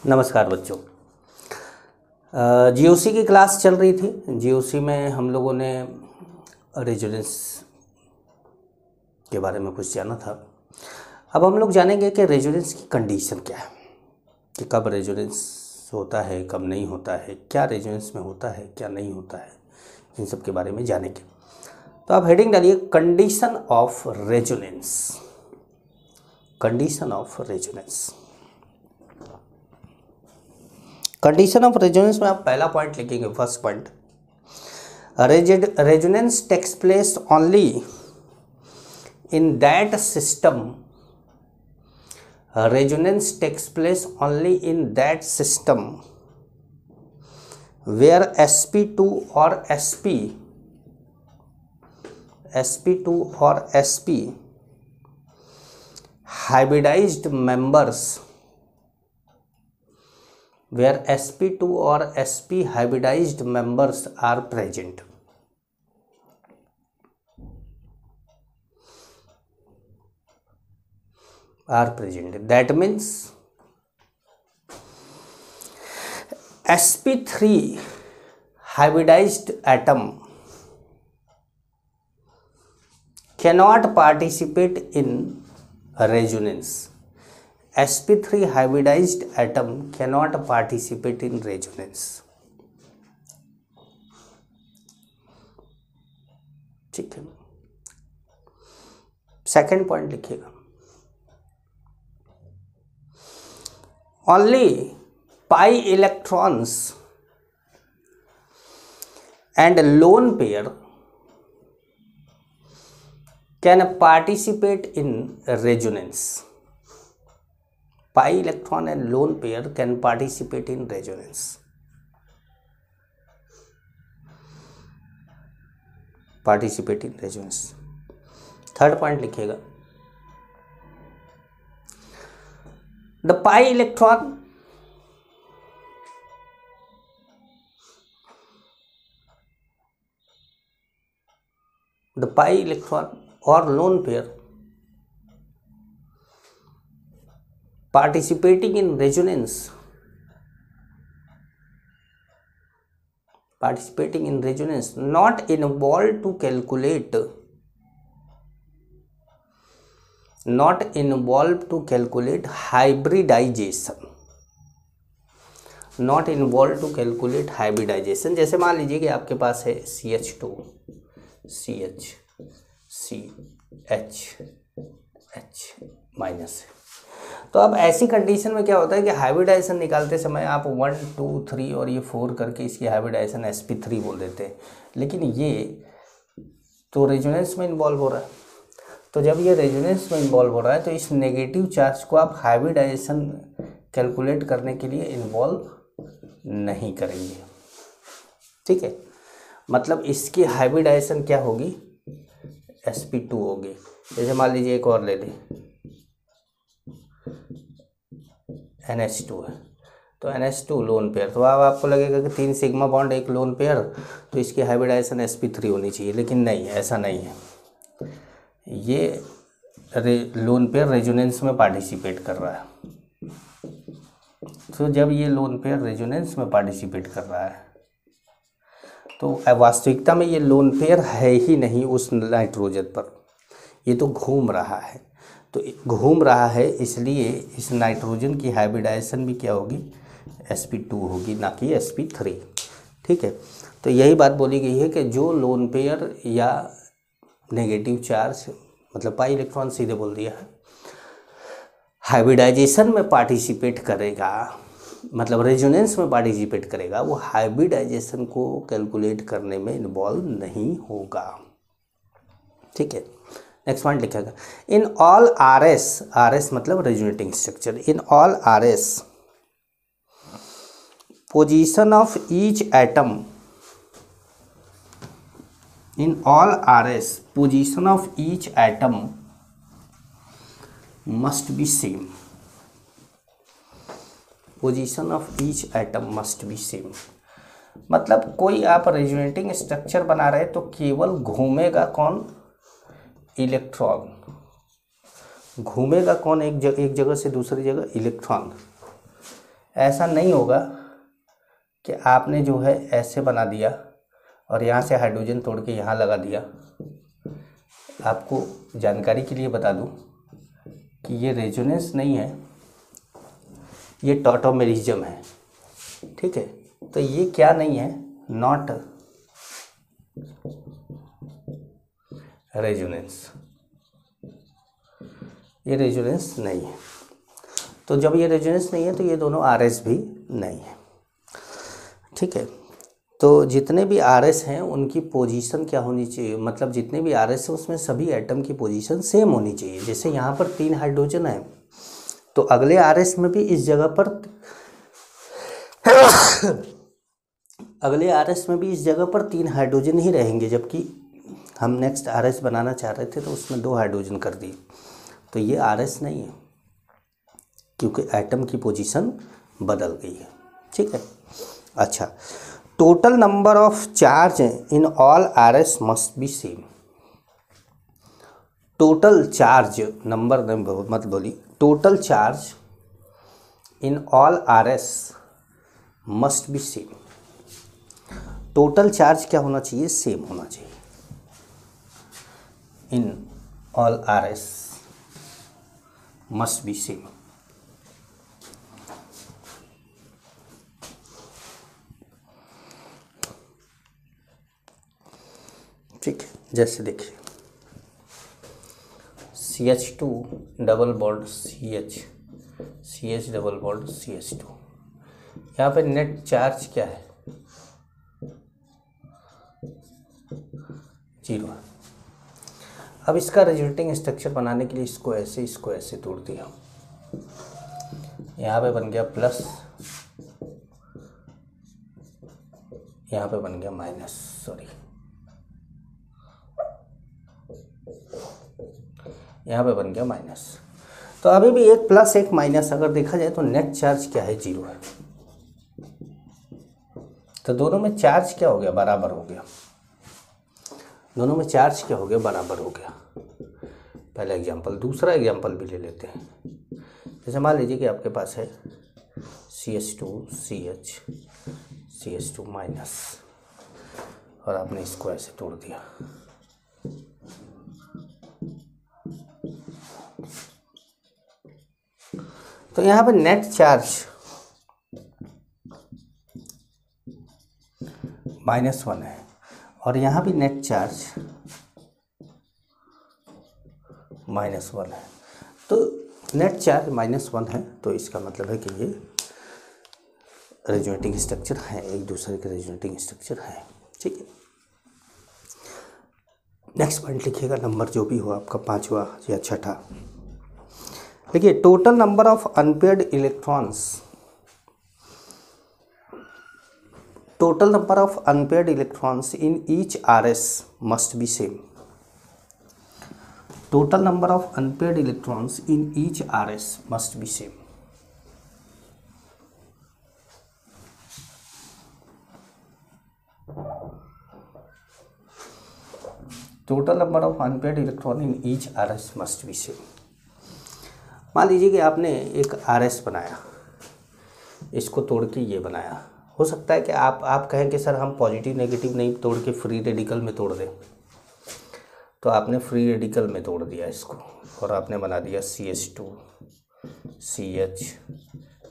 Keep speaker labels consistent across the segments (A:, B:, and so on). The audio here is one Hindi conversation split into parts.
A: नमस्कार बच्चों। जीओसी की क्लास चल रही थी। जीओसी में हम लोगों ने रेजोनेंस के बारे में कुछ जाना था। अब हम लोग जानेंगे कि रेजोनेंस की कंडीशन क्या है, कि कब रेजोनेंस होता है, कब नहीं होता है, क्या रेजोनेंस में होता है, क्या नहीं होता है, इन सब के बारे में जानेंगे। तो आप हेडिंग डालिए condition of resonance. Condition of resonance. Condition of resonance में आप पहला पॉइंट लिखेंगे, first point, resonance takes place only in that system. Resonance takes place only in that system where sp2 or sp hybridized members, where sp2 or sp hybridized members are present. That means sp3 hybridized atom cannot participate in resonance. sp3 hybridized atom cannot participate in resonance. ठीक है। सेकेंड पॉइंट लिखिएगा, only pi electrons and lone pair can participate in resonance. Pi electron and lone pair can participate in resonance. Participate in resonance. Third point लिखिएगा, the pi electron or lone pair participating in resonance not involved to calculate hybridization. जैसे मान लीजिए कि आपके पास है CH2 CH CH H minus. तो अब ऐसी कंडीशन में क्या होता है कि हाइब्रिडाइजेशन निकालते समय आप 1 2 3 और ये 4 करके इसकी हाइब्रिडाइजेशन sp3 बोल देते हैं, लेकिन ये तो रेजोनेंस में इन्वॉल्व हो रहा है। तो जब ये रेजोनेंस में इन्वॉल्व हो रहा है तो इस नेगेटिव चार्ज को आप हाइब्रिडाइजेशन कैलकुलेट करने के लिए इन्वॉल्व नहीं करेंगे। ठीक है, मतलब इसकी हाइब्रिडाइजेशन क्या होगी, sp2 होगी। जैसे मान लीजिए एक और ले लें, NH2 है, तो NH2 लोन पेयर, तो अब आपको लगेगा कि 3 सिग्मा बॉन्ड एक लोन पेयर, तो इसकी हाइब्रिडाइजेशन sp3 होनी चाहिए, लेकिन नहीं, ऐसा नहीं है। ये लोन पेयर रेजोनेंस में पार्टिसिपेट कर रहा है। तो जब ये लोन पेयर रेजोनेंस में पार्टिसिपेट कर रहा है तो वास्तविकता में ये लोन पेयर है ही नहीं उस नाइट्रोजन पर, ये तो घूम रहा है। तो घूम रहा है इसलिए इस नाइट्रोजन की हाइब्रिडाइजेशन भी क्या होगी, sp2 होगी, ना कि sp3। ठीक है, तो यही बात बोली गई है कि जो लोन पेयर या नेगेटिव चार्ज, मतलब पाई इलेक्ट्रॉन सीधे बोल दिया है, हाइब्रिडाइजेशन में पार्टिसिपेट करेगा, मतलब रेजोनेंस में पार्टिसिपेट करेगा, वो हाइब्रिडाइजेशन को कैलकुलेट करने में इन्वॉल्व नहीं होगा। ठीक है, नेक्स्ट पॉइंट लिखेगा, इन ऑल RS मतलब resonating structure, in all RS position of each atom, in all RS position of each atom must be same. Position of each atom must be same. मतलब कोई आप रेजोनेटिंग स्ट्रक्चर बना रहे तो केवल घूमेगा कौन, इलेक्ट्रॉन। घूमेगा कौन एक जगह से दूसरी जगह, इलेक्ट्रॉन। ऐसा नहीं होगा कि आपने जो है ऐसे बना दिया और यहाँ से हाइड्रोजन तोड़ के यहाँ लगा दिया। आपको जानकारी के लिए बता दूं कि ये रेजोनेंस नहीं है, ये टॉटोमेरिज्म है। ठीक है, तो ये क्या नहीं है, नॉट रेजोनेंस, ये रेजोनेंस नहीं है। तो जब ये रेजोनेंस नहीं है तो ये दोनों आरएस भी नहीं है। ठीक है, तो जितने भी आरएस हैं उनकी पोजीशन क्या होनी चाहिए, मतलब जितने भी आरएस हैं उसमें सभी एटम की पोजीशन सेम होनी चाहिए। जैसे यहाँ पर 3 हाइड्रोजन है तो अगले आरएस में भी इस जगह पर अगले आरएस में भी इस जगह पर 3 हाइड्रोजन ही रहेंगे, जबकि हम नेक्स्ट आरएस बनाना चाह रहे थे तो उसमें 2 हाइड्रोजन कर दिए। तो ये आरएस नहीं है क्योंकि एटम की पोजीशन बदल गई है। ठीक है, अच्छा, total number of charge in all RS must be same. Total charge number मत बोली, total charge in all RS must be same. Total charge क्या होना चाहिए, सेम होना चाहिए in all RS must be same. ठीक है, जैसे देखिए CH2 double bond CH double bond CH2, यहाँ पे नेट चार्ज क्या है, 0 है। अब इसका रिजल्टिंग स्ट्रक्चर बनाने के लिए इसको ऐसे तोड़ दिया, यहाँ पे बन गया प्लस, यहाँ पे बन गया माइनस, सॉरी यहाँ पे बन गया माइनस। तो अभी भी एक प्लस एक माइनस अगर देखा जाए तो नेट चार्ज क्या है, 0 है। तो दोनों में चार्ज क्या हो गया, बराबर हो गया। दोनों में चार्ज क्या हो गया, बराबर हो गया। पहला एग्जांपल, दूसरा एग्जांपल भी ले लेते हैं। जैसे मान लीजिए कि आपके पास है CH2 CH CH2 माइनस और आपने इसको ऐसे तोड़ दिया। तो यहाँ पे नेट चार्ज -1 है और यहाँ भी नेट चार्ज -1 है। तो नेट चार्ज -1 है, तो इसका मतलब है कि ये रेजोनेटिंग स्ट्रक्चर है, एक दूसरे के रेजोनेटिंग स्ट्रक्चर है। ठीक है, नेक्स्ट पॉइंट लिखिएगा, नंबर जो भी हो आपका 5वां या 6ठा। देखिए, total number of unpaired electrons, total number of unpaired electrons in each RS must be same. Total number of unpaired electrons in each RS must be same. Total number of unpaired electron in each RS must be same. मान लीजिए कि आपने एक आरएस बनाया, इसको तोड़ के ये बनाया। हो सकता है कि आप कहें कि सर हम पॉजिटिव नेगेटिव नहीं तोड़ के फ्री रेडिकल में तोड़ दें, तो आपने फ्री रेडिकल में तोड़ दिया इसको और आपने बना दिया CH2 CH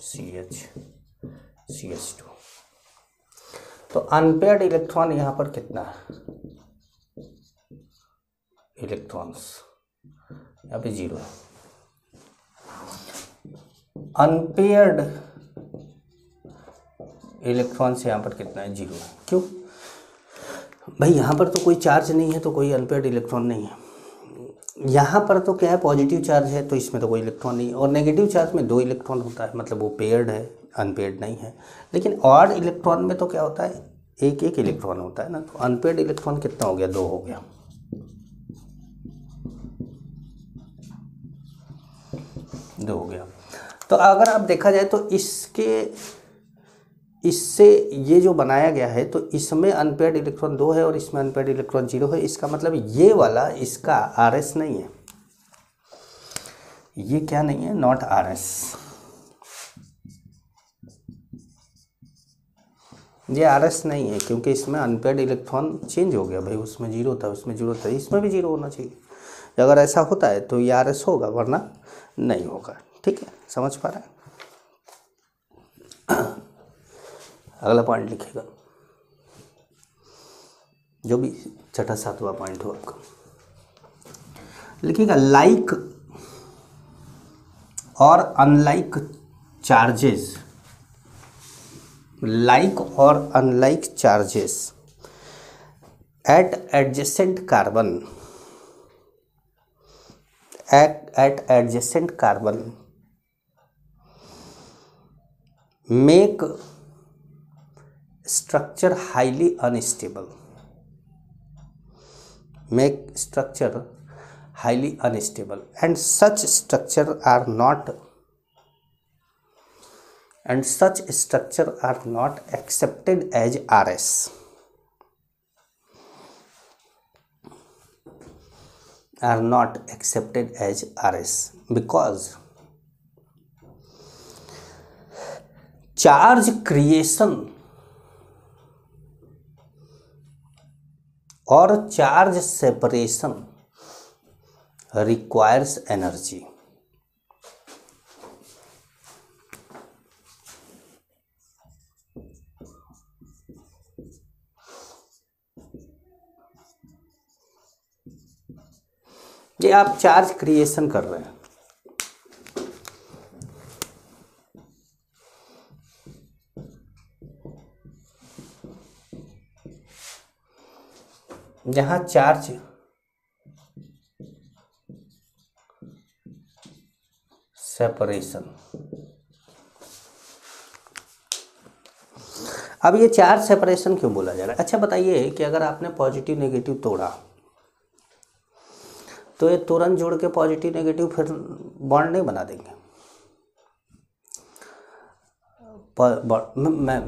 A: CH CH2। तो अनपेयर्ड इलेक्ट्रॉन यहाँ पर कितना है, इलेक्ट्रॉन्स यहाँ पे 0 है। अनपेयर्ड इलेक्ट्रॉन्स यहाँ पर कितना है, 0 है। क्यों भाई, यहाँ पर तो कोई चार्ज नहीं है तो कोई अनपेयर्ड इलेक्ट्रॉन नहीं है। यहाँ पर तो क्या है, पॉजिटिव चार्ज है तो इसमें तो कोई इलेक्ट्रॉन नहीं है, और नेगेटिव चार्ज में 2 इलेक्ट्रॉन होता है, मतलब वो पेयर्ड है, अनपेयर्ड नहीं है। लेकिन ऑड इलेक्ट्रॉन में तो क्या होता है, एक इलेक्ट्रॉन होता है ना। तो अनपेयर्ड इलेक्ट्रॉन कितना हो गया, 2 हो गया। तो अगर आप देखा जाए तो इससे ये जो बनाया गया है, तो इसमें अनपेयर्ड इलेक्ट्रॉन 2 है और इसमें अनपेयर्ड इलेक्ट्रॉन 0 है। इसका मतलब ये वाला इसका आरएस नहीं है, ये क्या नहीं है, नॉट आरएस। ये आर एस नहीं है, क्योंकि इसमें अनपेड इलेक्ट्रॉन चेंज हो गया भाई, उसमें जीरो था, उसमें जीरो था, इसमें भी जीरो होना चाहिए। अगर ऐसा होता है तो ये आर एस होगा, वरना नहीं होगा। ठीक है, समझ पा रहे हैं? अगला पॉइंट लिखेगा, जो भी छठा सातवां पॉइंट हो आपका, लिखिएगा लाइक और अनलाइक चार्जेस, लाइक और unlike charges at adjacent carbon, at adjacent carbon make structure highly unstable, make structure highly unstable, and such structure are not accepted as RS, are not accepted as RS because charge creation और चार्ज सेपरेशन रिक्वायर्स एनर्जी। ये आप चार्ज क्रिएशन कर रहे हैं, जहाँ चार्ज सेपरेशन, अब ये चार्ज सेपरेशन क्यों बोला जा रहा है? अच्छा बताइए कि अगर आपने पॉजिटिव नेगेटिव तोड़ा तो ये तुरंत जोड़ के पॉजिटिव नेगेटिव फिर बॉन्ड नहीं बना देंगे?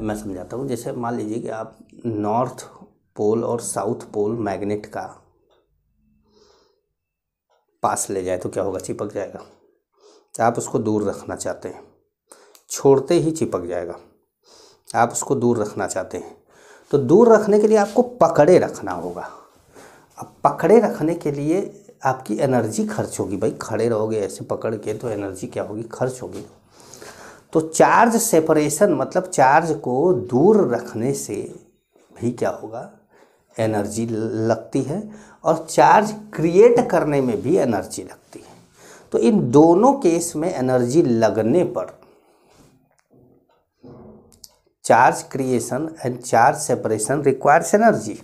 A: मैं समझाता हूँ। जैसे मान लीजिए कि आप नॉर्थ पोल और साउथ पोल मैग्नेट का पास ले जाए तो क्या होगा? चिपक जाएगा। आप उसको दूर रखना चाहते हैं, छोड़ते ही चिपक जाएगा। आप उसको दूर रखना चाहते हैं तो दूर रखने के लिए आपको पकड़े रखना होगा। अब पकड़े रखने के लिए आपकी एनर्जी खर्च होगी भाई, खड़े रहोगे ऐसे पकड़ के तो एनर्जी क्या होगी? खर्च होगी। तो चार्ज सेपरेशन मतलब चार्ज को दूर रखने से भी क्या होगा? एनर्जी लगती है, और चार्ज क्रिएट करने में भी एनर्जी लगती है। तो इन दोनों केस में एनर्जी लगने पर charge creation and charge separation requires energy,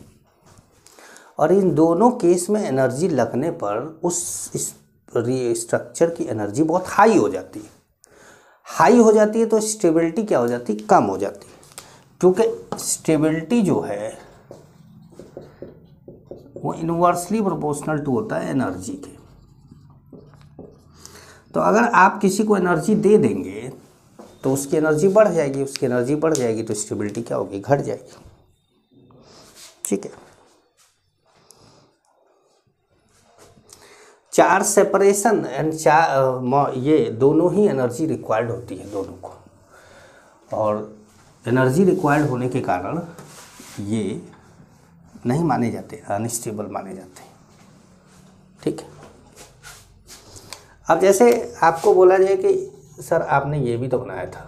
A: और इन दोनों केस में एनर्जी लगने पर उस स्ट्रक्चर की एनर्जी बहुत हाई हो जाती है। हाई हो जाती है तो स्टेबिलिटी क्या हो जाती है? कम हो जाती है, क्योंकि स्टेबिलिटी जो है वो इनवर्सली प्रोपोर्शनल टू होता है एनर्जी के। तो अगर आप किसी को एनर्जी दे देंगे तो उसकी एनर्जी बढ़ जाएगी, उसकी एनर्जी बढ़ जाएगी तो स्टेबिलिटी क्या होगी? घट जाएगी। ठीक है। चार्ज सेपरेशन एंड ये दोनों ही एनर्जी रिक्वायर्ड होती है दोनों को, और एनर्जी रिक्वायर्ड होने के कारण ये नहीं माने जाते, अनस्टेबल माने जाते हैं। ठीक है। अब जैसे आपको बोला जाए कि सर आपने ये भी तो बनाया था,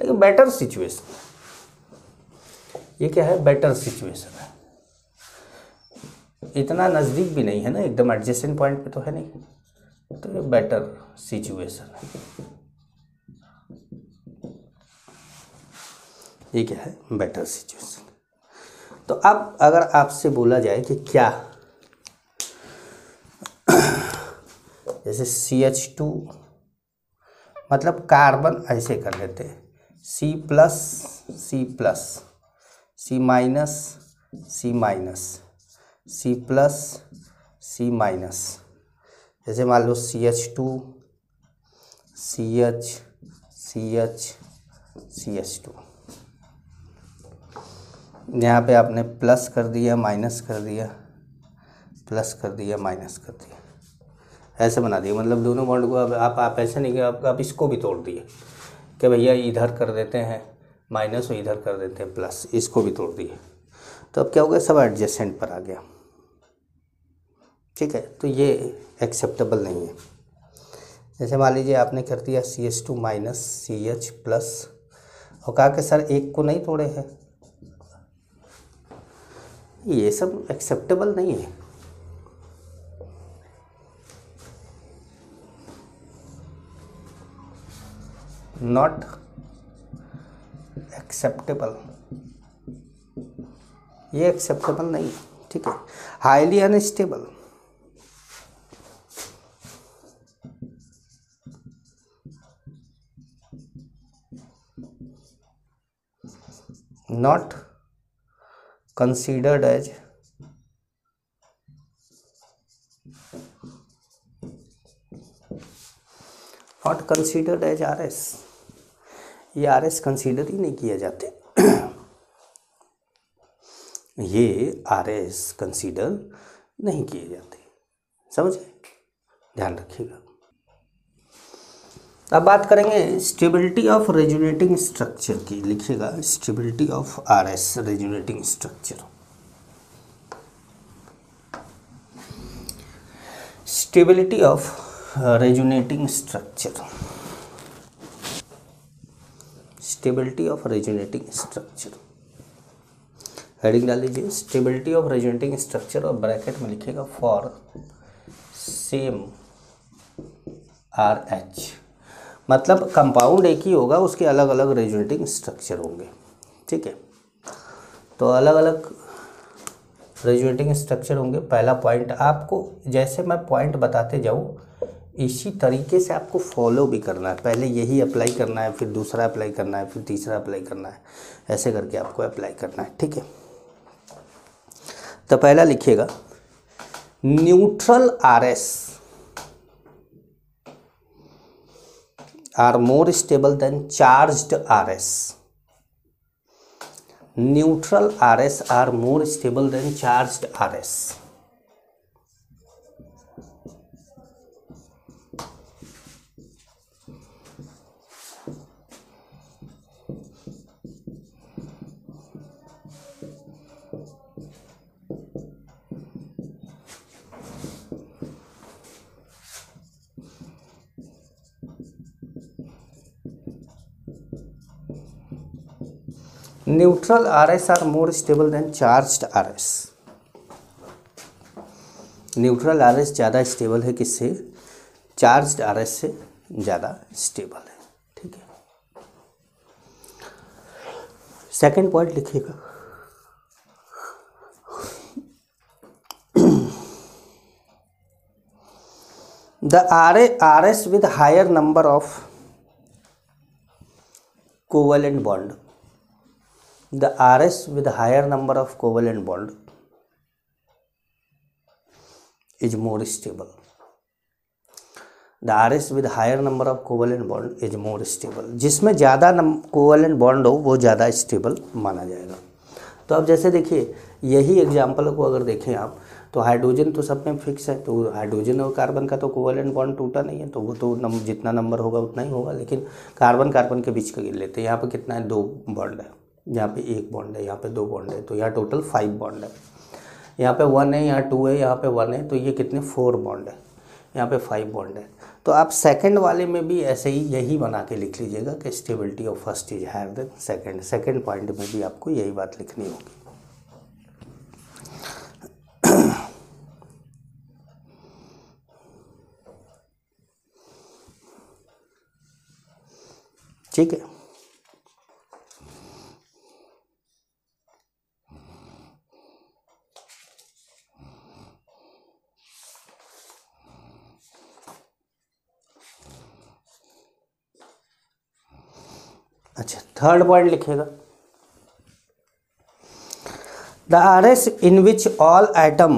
A: लेकिन बेटर सिचुएशन, ये क्या है? बेटर सिचुएशन है, इतना नज़दीक भी नहीं है ना, एकदम एडजेसेंट पॉइंट पे तो है नहीं, तो ये बेटर सिचुएशन है। ये क्या है? Better situation. तो अब अगर आपसे बोला जाए कि क्या, जैसे CH2 मतलब कार्बन ऐसे कर लेते हैं, C+, C+, C-, C-, C+, C-, जैसे मान लो CH2 CH CH CH2, यहाँ पे आपने प्लस कर दिया, माइनस कर दिया, प्लस कर दिया, माइनस कर दिया, ऐसे बना दिया। मतलब दोनों बॉन्ड को अब आप ऐसे नहीं कि आप इसको भी तोड़ दिए, कि भैया इधर कर देते हैं माइनस और इधर कर देते हैं प्लस, इसको भी तोड़ दिए, तो अब क्या हो गया, सब एडजेसेंट पर आ गया। ठीक है, तो ये एक्सेप्टेबल नहीं है। जैसे मान लीजिए आपने कर दिया CH2 माइनस CH प्लस और कहा कि सर एक को नहीं तोड़े हैं, ये सब एक्सेप्टेबल नहीं है। नॉट एक्सेप्टेबल, ये एक्सेप्टेबल नहीं है। ठीक है, highly unstable, not considered as RS, ये RS कंसीडर ही नहीं किए जाते। ये RS कंसीडर नहीं किए जाते, समझे, ध्यान रखिएगा। अब बात करेंगे स्टेबिलिटी ऑफ रेजोनेटिंग स्ट्रक्चर की। लिखिएगा stability of RS resonating structure. Stability of resonating structure, stability of resonating structure, heading डाल लीजिए स्टेबिलिटी ऑफ रेजोनेटिंग स्ट्रक्चर और ब्रैकेट में लिखिएगा फॉर सेम RH, मतलब कंपाउंड एक ही होगा, उसके अलग अलग रेजोनेटिंग स्ट्रक्चर होंगे। ठीक है, तो अलग अलग रेजोनेटिंग स्ट्रक्चर होंगे। पहला पॉइंट आपको, जैसे मैं पॉइंट बताते जाऊँ इसी तरीके से आपको फॉलो भी करना है। पहले यही अप्लाई करना है, फिर दूसरा अप्लाई करना है, फिर तीसरा अप्लाई करना है, ऐसे करके आपको अप्लाई करना है। ठीक है, तो पहला लिखिएगा neutral RS are more stable than charged RS. Neutral RS are more stable than charged RS. Neutral RS are more stable than charged RS। Neutral RS ज़्यादा स्टेबल है किससे, चार्ज्ड RS से ज़्यादा स्टेबल है। ठीक है, सेकंड पॉइंट लिखिएगा the RS with higher number of covalent bond, the RS with higher number of covalent bond is more stable. The RS with higher number of covalent bond is more stable. जिसमें ज़्यादा कोवलेंट बॉन्ड हो वो ज़्यादा स्टेबल माना जाएगा। तो अब जैसे देखिए यही एग्जाम्पल को अगर देखें आप, तो हाइड्रोजन तो सब में फिक्स है, तो हाइड्रोजन और कार्बन का तो कोवलेंट बॉन्ड टूटा नहीं है, तो वो तो जितना नंबर होगा उतना ही होगा। लेकिन कार्बन कार्बन के बीच का गिन लेते हैं, यहाँ पे कितना है, 2 बॉन्ड है, यहाँ पे 1 बॉन्ड है, यहाँ पे 2 बॉन्ड है, तो यहाँ टोटल 5 बॉन्ड है। यहाँ पे 1 है, यहाँ 2 है, यहाँ पे 1 है, तो ये कितने 4 बॉन्ड है, यहाँ पे 5 बॉन्ड है। तो आप सेकंड वाले में भी ऐसे ही यही बना के लिख लीजिएगा कि stability of first is higher than second. Second point में भी आपको यही बात लिखनी होगी। ठीक है, अच्छा थर्ड पॉइंट लिखेगा the RS in which all atom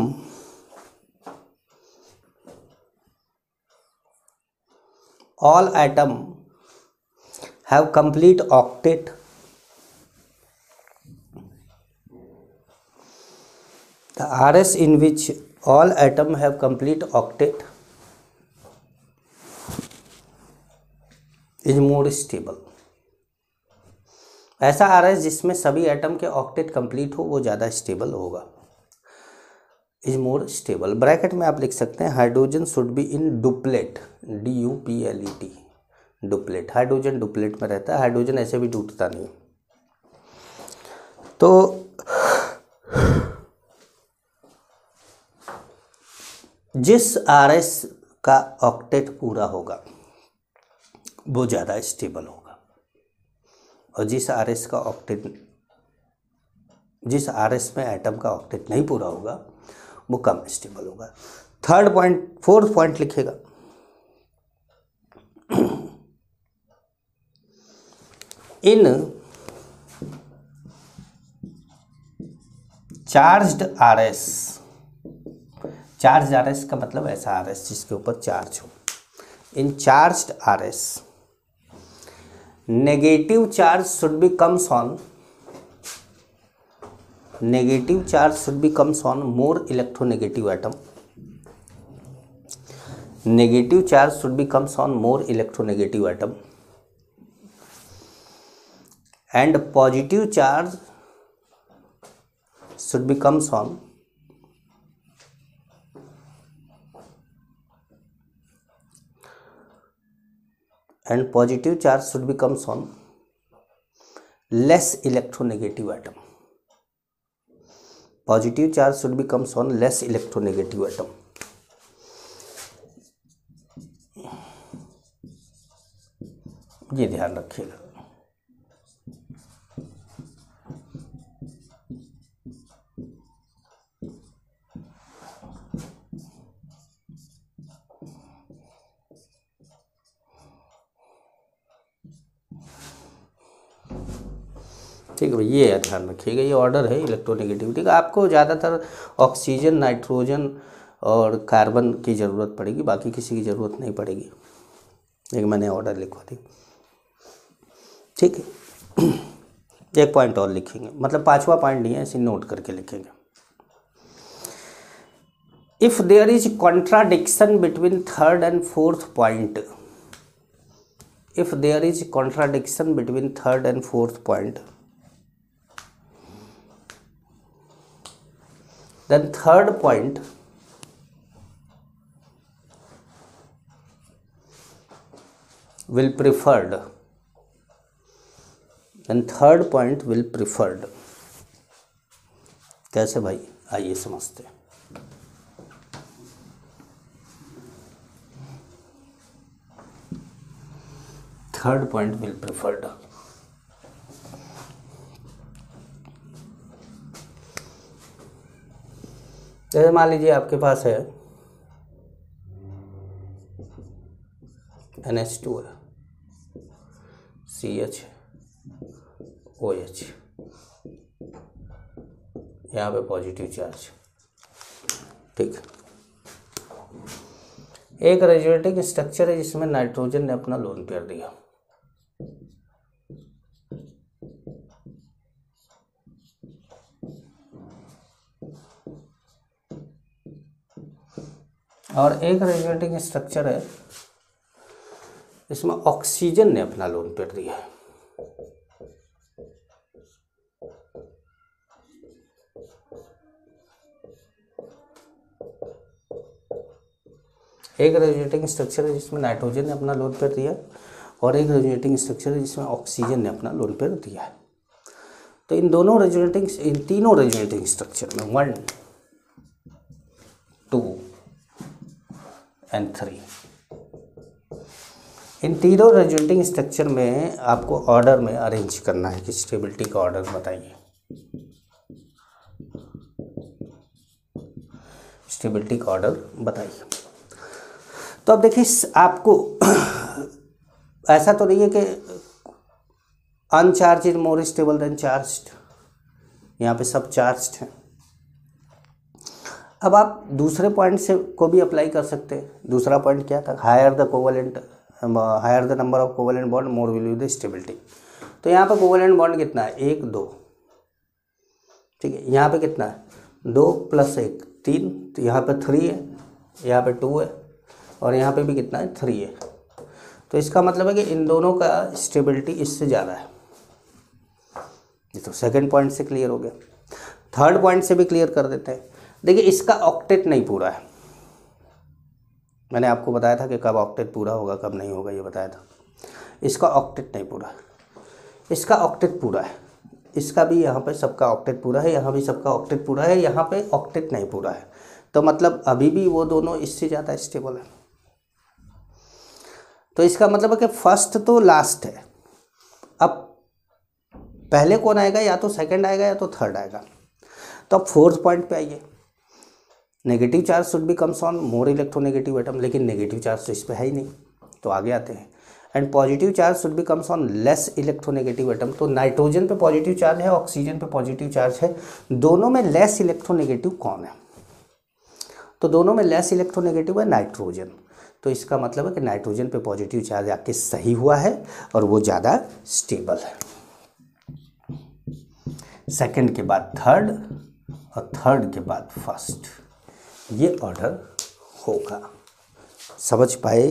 A: have complete octet the RS in which all atom have complete octet is more stable. ऐसा RS जिसमें सभी एटम के ऑक्टेट कंप्लीट हो वो ज़्यादा स्टेबल होगा, इज मोर स्टेबल। ब्रैकेट में आप लिख सकते हैं hydrogen should be in duplet, DUPLET, duplet. Hydrogen duplet में रहता है, हाइड्रोजन ऐसे भी टूटता नहीं। तो जिस RS का ऑक्टेट पूरा होगा वो ज़्यादा स्टेबल होगा, और जिस RS में एटम का ऑक्टेट नहीं पूरा होगा वो कम स्टेबल होगा। फोर्थ पॉइंट लिखेगा, in charged RS, charge RS का मतलब ऐसा RS जिसके ऊपर चार्ज हो। In charged RS negative charge should be comes on, negative charge should be comes on more electronegative atom, negative charge should be comes on more electronegative atom, and positive charge should be comes on and positive charge should be comes on less electronegative atom, positive charge should be comes on less electronegative atom। ये ध्यान रखिएगा। ठीक है भाई, ये ध्यान रखिएगा, ये ऑर्डर है इलेक्ट्रोनेगेटिविटी का। आपको ज़्यादातर ऑक्सीजन, नाइट्रोजन और कार्बन की ज़रूरत पड़ेगी, बाकी किसी की ज़रूरत नहीं पड़ेगी। एक मैंने ऑर्डर लिखवा दी, ठीक है। एक पॉइंट और लिखेंगे, मतलब पांचवा पॉइंट नहीं है, इसे नोट करके लिखेंगे। If there is contradiction between third and fourth point, if there is contradiction between third and fourth point, then third point will preferred, then third point will preferred। कैसे भाई, आइए समझते हैं। थर्ड पॉइंट विल प्रिफर्ड, जैसे मान लीजिए आपके पास है NH2 है, CH, OH, यहाँ पे पॉजिटिव चार्ज, ठीक। एक रेजोनेटिंग स्ट्रक्चर है जिसमें नाइट्रोजन ने अपना लोन पेयर दिया, और एक रेजोनेटिंग स्ट्रक्चर है इसमें ऑक्सीजन ने अपना लोन पेयर दिया है। एक रेजोनेटिंग स्ट्रक्चर है जिसमें नाइट्रोजन ने अपना लोन पेयर दिया, और एक रेजोनेटिंग स्ट्रक्चर है जिसमें ऑक्सीजन ने अपना लोन पेयर दिया है। तो इन तीनों रेजोनेटिंग स्ट्रक्चर में 1, 2 and 3, इन तीनों रेजोनेटिंग स्ट्रक्चर में आपको ऑर्डर में अरेंज करना है कि स्टेबिलिटी का ऑर्डर बताइए। स्टेबिलिटी का ऑर्डर बताइए। तो अब देखिए, आपको ऐसा तो नहीं है कि अनचार्ज is more stable than charged, यहाँ पे सब चार्ज्ड हैं। अब आप दूसरे पॉइंट से को भी अप्लाई कर सकते हैं। दूसरा पॉइंट क्या था, higher the number of covalent bond more will be the stability. तो यहाँ पे कोवेलेंट बॉन्ड कितना है, 1, 2, ठीक है। यहाँ पे कितना है, 2 + 1, 3, तो यहाँ पे 3 है, यहाँ पे 2 है, और यहाँ पे भी कितना है, 3 है। तो इसका मतलब है कि इन दोनों का स्टेबिलिटी इससे ज़्यादा है। ये तो सेकंड पॉइंट से क्लियर हो गया। थर्ड पॉइंट से भी क्लियर कर देते हैं। देखिए इसका ऑक्टेट नहीं पूरा है, मैंने आपको बताया था कि कब ऑक्टेट पूरा होगा कब नहीं होगा, ये बताया था। इसका ऑक्टेट नहीं पूरा, इसका ऑक्टेट पूरा है, इसका भी यहाँ पे सबका ऑक्टेट पूरा है, यहाँ भी सबका ऑक्टेट पूरा है, यहाँ पे ऑक्टेट नहीं पूरा है। तो मतलब अभी भी वो दोनों इससे ज़्यादा स्टेबल है। तो इसका मतलब है कि फर्स्ट तो लास्ट है। अब पहले कौन आएगा, या तो सेकंड आएगा या तो थर्ड आएगा। तो अब फोर्थ पॉइंट पे आइए। Negative charge should be comes on more electronegative atom, लेकिन नेगेटिव चार्ज तो इस पे है ही नहीं, तो आगे आते हैं। And positive charge should be comes on less electronegative atom. तो नाइट्रोजन पे पॉजिटिव चार्ज है, ऑक्सीजन पे पॉजिटिव चार्ज है, दोनों में लेस इलेक्ट्रोनेगेटिव कौन है? तो दोनों में लेस इलेक्ट्रोनेगेटिव है नाइट्रोजन। तो इसका मतलब है कि नाइट्रोजन पे पॉजिटिव चार्ज आके सही हुआ है और वो ज़्यादा स्टेबल है। सेकंड के बाद थर्ड और थर्ड के बाद फर्स्ट, ये ऑर्डर होगा। समझ पाए?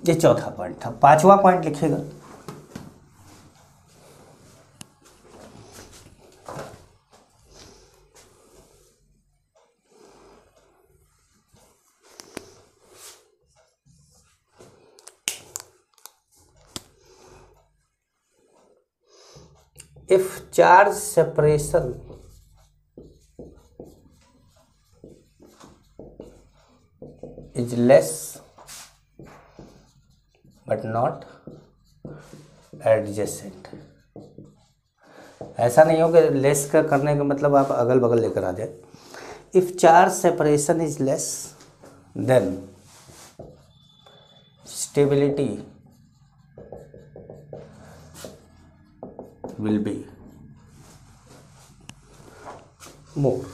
A: ये चौथा पॉइंट था। पांचवा पॉइंट लिखिएगा। If charge separation is less but not adjacent, ऐसा नहीं हो कि लेस का करने का मतलब आप अगल बगल लेकर आ जाए। If charge separation is less than stability will be more।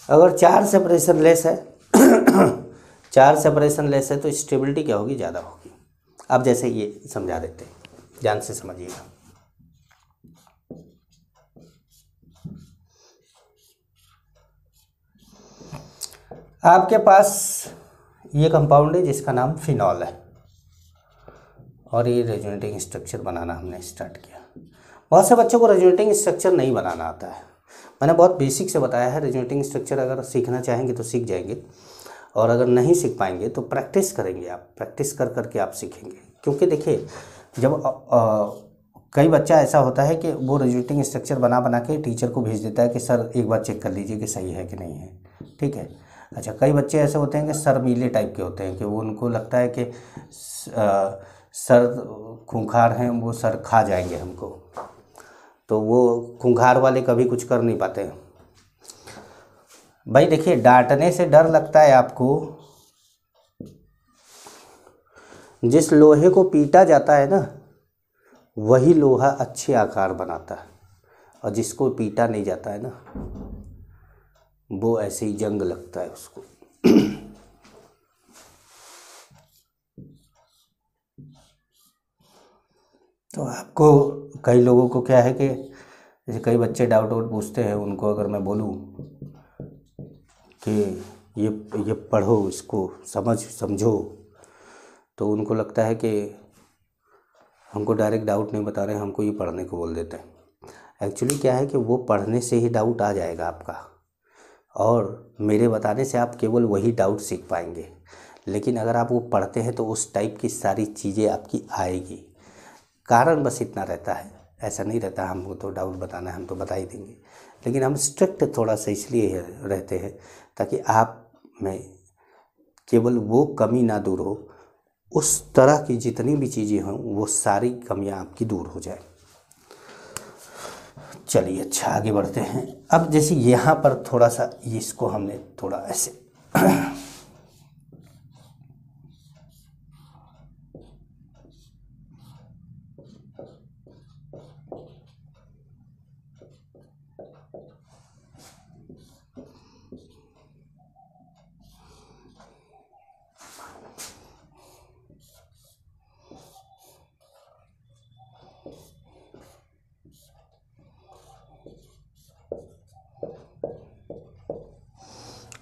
A: अगर चार्ज सेपरेशन लेस है चार्ज सेपरेशन लेस है तो स्टेबिलिटी क्या होगी, ज़्यादा होगी। अब जैसे ये समझा देते हैं, ध्यान से समझिएगा। आपके पास ये कंपाउंड है जिसका नाम फिनॉल है और ये रेजोनेटिंग स्ट्रक्चर बनाना हमने स्टार्ट किया। बहुत से बच्चों को रेजोनेटिंग स्ट्रक्चर नहीं बनाना आता है। मैंने बहुत बेसिक से बताया है। रेजोनेटिंग स्ट्रक्चर अगर सीखना चाहेंगे तो सीख जाएंगे, और अगर नहीं सीख पाएंगे तो प्रैक्टिस करेंगे आप, प्रैक्टिस कर करके आप सीखेंगे। क्योंकि देखिए जब कई बच्चा ऐसा होता है कि वो रेजोनेटिंग स्ट्रक्चर बना बना के टीचर को भेज देता है कि सर एक बार चेक कर लीजिए कि सही है कि नहीं है, ठीक है। अच्छा, कई बच्चे ऐसे होते हैं कि शर्मीले टाइप के होते हैं कि वो उनको लगता है कि सर खूंखार हैं, वो सर खा जाएंगे हमको, तो वो खूंखार वाले कभी कुछ कर नहीं पाते हैं। भाई देखिए, डांटने से डर लगता है आपको, जिस लोहे को पीटा जाता है ना वही लोहा अच्छे आकार बनाता है, और जिसको पीटा नहीं जाता है ना वो ऐसे ही जंग लगता है उसको। तो आपको कई लोगों को क्या है कि जैसे कई बच्चे डाउट वाउट पूछते हैं, उनको अगर मैं बोलूँ कि ये पढ़ो, इसको समझो, तो उनको लगता है कि हमको डायरेक्ट डाउट नहीं बता रहे हैं, हमको ये पढ़ने को बोल देते हैं। एक्चुअली क्या है कि वो पढ़ने से ही डाउट आ जाएगा आपका, और मेरे बताने से आप केवल वही डाउट सीख पाएंगे। लेकिन अगर आप वो पढ़ते हैं तो उस टाइप की सारी चीज़ें आपकी आएगी। कारण बस इतना रहता है, ऐसा नहीं रहता हमको तो डाउट बताना है हम तो बता ही देंगे, लेकिन हम स्ट्रिक्ट थोड़ा सा इसलिए रहते हैं ताकि आप में केवल वो कमी ना दूर हो, उस तरह की जितनी भी चीज़ें हों वो सारी कमियां आपकी दूर हो जाए। चलिए अच्छा आगे बढ़ते हैं। अब जैसे यहाँ पर थोड़ा सा इसको हमने थोड़ा ऐसे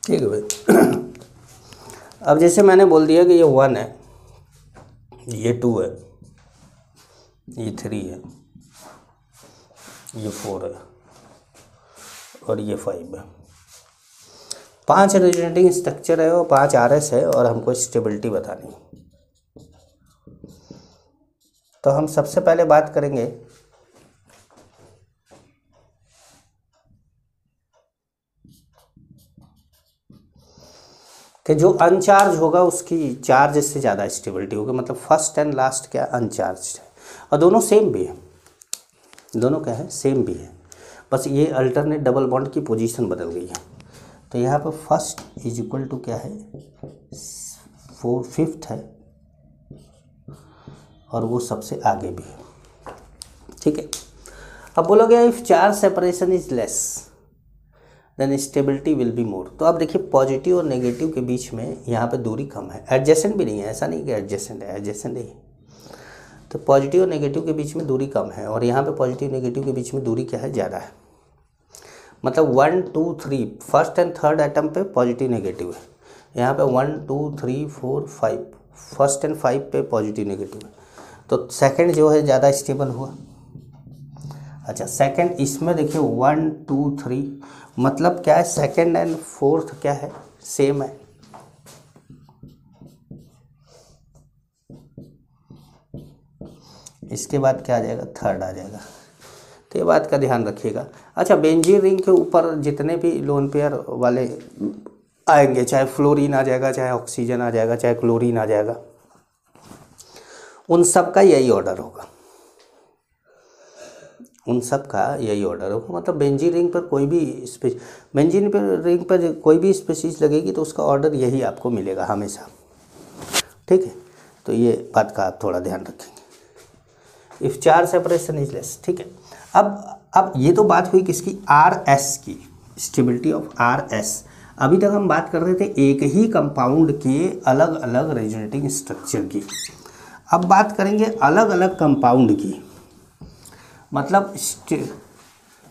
A: ठीक है भाई। अब जैसे मैंने बोल दिया कि ये 1 है, ये 2 है, ये 3 है, ये 4 है और ये 5 है। 5 रेजोनेटिंग स्ट्रक्चर है और 5 RS है और हमको स्टेबिलिटी बतानी है। तो हम सबसे पहले बात करेंगे कि जो अनचार्ज होगा उसकी चार्ज से ज़्यादा स्टेबिलिटी होगी। मतलब फर्स्ट एंड लास्ट क्या अनचार्ज है, और दोनों सेम भी है, दोनों क्या है सेम भी है, बस ये अल्टरनेट डबल बॉन्ड की पोजीशन बदल गई है। तो यहाँ पर फर्स्ट इज इक्वल टू क्या है 4/5 है और वो सबसे आगे भी है। ठीक है, अब बोलोगे if charge separation is less than stability will be more. तो अब देखिए पॉजिटिव और नेगेटिव के बीच में यहाँ पे दूरी कम है, एडजेसेंट भी नहीं है, ऐसा नहीं कि एडजेसेंट है, एडजेसेंट ही। तो पॉजिटिव और नेगेटिव के बीच में दूरी कम है और यहाँ पे पॉजिटिव नेगेटिव के बीच में दूरी क्या है ज़्यादा है। मतलब 1 2 3 फर्स्ट एंड थर्ड एटम पे पॉजिटिव नेगेटिव है, यहाँ पे 1 2 3 4 5 फर्स्ट एंड 5 पे पॉजिटिव नेगेटिव है। तो सेकंड जो है ज़्यादा स्टेबल हुआ। अच्छा सेकंड इसमें देखिए 1 2 3 मतलब क्या है सेकंड एंड फोर्थ क्या है सेम है। इसके बाद क्या आ जाएगा थर्ड आ जाएगा। तो ये बात का ध्यान रखिएगा। अच्छा बेंजीन रिंग के ऊपर जितने भी लोन पेयर वाले आएंगे, चाहे फ्लोरीन आ जाएगा, चाहे ऑक्सीजन आ जाएगा, चाहे क्लोरीन आ जाएगा, उन सब का यही ऑर्डर होगा, उन सब का यही ऑर्डर होगा। मतलब बेंजीन रिंग पर कोई भी बेंजीन रिंग पर कोई भी स्पीशीज लगेगी तो उसका ऑर्डर यही आपको मिलेगा हमेशा। ठीक है, तो ये बात का आप थोड़ा ध्यान रखेंगे। If charge separation is less. ठीक है, अब ये तो बात हुई किसकी RS की, स्टेबिलिटी ऑफ RS। अभी तक हम बात कर रहे थे एक ही कंपाउंड के अलग अलग रेजोनेटिंग स्ट्रक्चर की। अब बात करेंगे अलग अलग कंपाउंड की, मतलब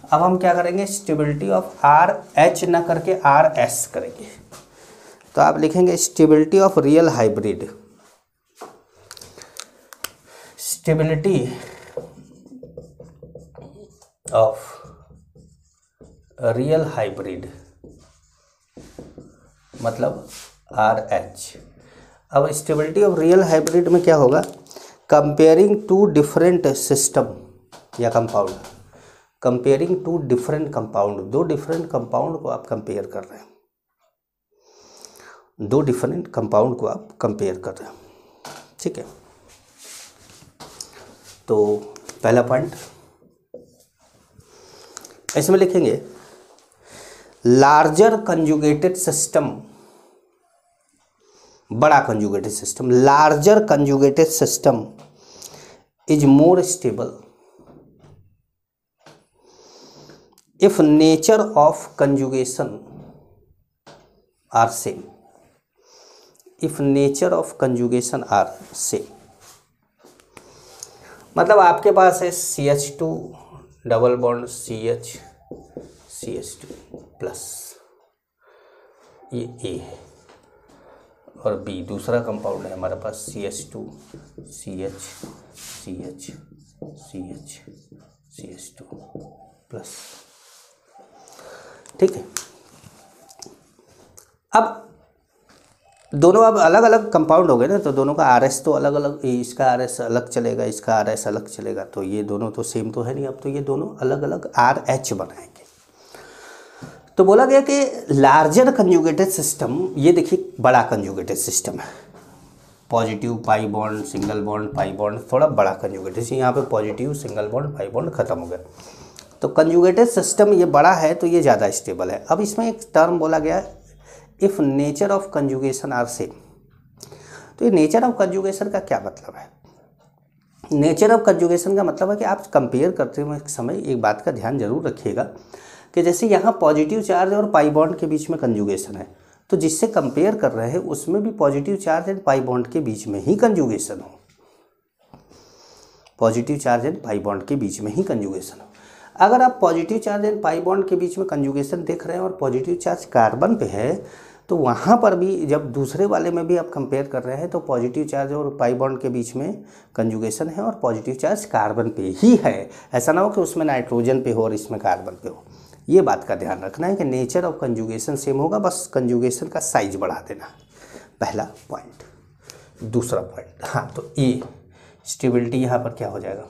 A: अब हम क्या करेंगे स्टेबिलिटी ऑफ RH ना करके RS करेंगे। तो आप लिखेंगे stability of real hybrid, stability of real hybrid मतलब RH। अब स्टेबिलिटी ऑफ रियल हाइब्रिड में क्या होगा, कंपेयरिंग टू डिफरेंट सिस्टम या compound, comparing to different compound, दो डिफरेंट कंपाउंड को आप कंपेयर कर रहे हैं, दो डिफरेंट कंपाउंड को आप कंपेयर कर रहे हैं। ठीक है, तो पहला पॉइंट इसमें लिखेंगे लार्जर कंजुगेटेड सिस्टम, बड़ा conjugated system, larger conjugated system is more stable if nature of conjugation are same, if nature of conjugation are same। मतलब आपके पास है CH2 double bond CH CH2 plus ये A है और B दूसरा कंपाउंड है हमारे पास CH2 CH CH CH CH2 plus. ठीक है, अब दोनों अब अलग अलग कंपाउंड हो गए ना, तो दोनों का RS तो अलग अलग, इसका RS अलग चलेगा, इसका RS अलग चलेगा, तो ये दोनों तो सेम तो है नहीं। अब तो ये दोनों अलग अलग RH बनाएंगे। तो बोला गया कि लार्जर कंजुगेटेड सिस्टम, ये देखिए बड़ा कंजुगेटेड सिस्टम है, positive pi bond single bond pi bond, थोड़ा बड़ा कंजुगेटेड, यहाँ पे positive single bond pi bond खत्म हो गया। तो कंजुगेटेड सिस्टम ये बड़ा है तो ये ज़्यादा स्टेबल है। अब इसमें एक टर्म बोला गया if nature of conjugation are same. तो ये नेचर ऑफ कंजुगेशन का क्या मतलब है? नेचर ऑफ कंजुगेशन का मतलब है कि आप कंपेयर करते हुए समय एक बात का ध्यान जरूर रखिएगा कि जैसे यहाँ पॉजिटिव चार्ज और पाई बॉन्ड के बीच में कंजुगेशन है, तो जिससे कंपेयर कर रहे हैं उसमें भी positive charge and pi bond के बीच में ही कंजुगेशन हो, positive charge and pi bond के बीच में ही कंजुगेशन हो। अगर आप positive charge and pi bond के बीच में कंजुगेशन देख रहे हैं और पॉजिटिव चार्ज कार्बन पे है, तो वहाँ पर भी जब दूसरे वाले में भी आप कंपेयर कर रहे हैं तो पॉजिटिव चार्ज और पाई बॉन्ड के बीच में कंजुगेशन है और पॉजिटिव चार्ज कार्बन पे ही है। ऐसा ना हो कि उसमें नाइट्रोजन पे हो और इसमें कार्बन पे हो। ये बात का ध्यान रखना है कि नेचर ऑफ कंजुगेशन सेम होगा, बस कंजुगेशन का साइज बढ़ा देना, पहला पॉइंट। दूसरा पॉइंट, हाँ, तो ए स्टेबिलिटी यहाँ पर क्या हो जाएगा,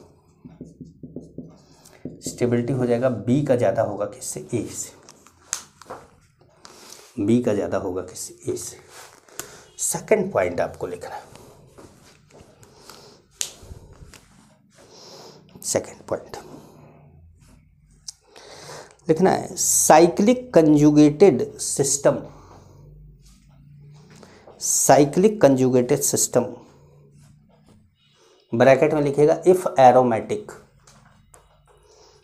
A: स्टेबिलिटी हो जाएगा बी का ज़्यादा होगा किससे, ए से। बी का ज़्यादा होगा किससे, ए से। सेकंड पॉइंट आपको लिखना है, सेकंड पॉइंट लिखना है, cyclic conjugated system, cyclic conjugated system bracket में लिखेगा if aromatic,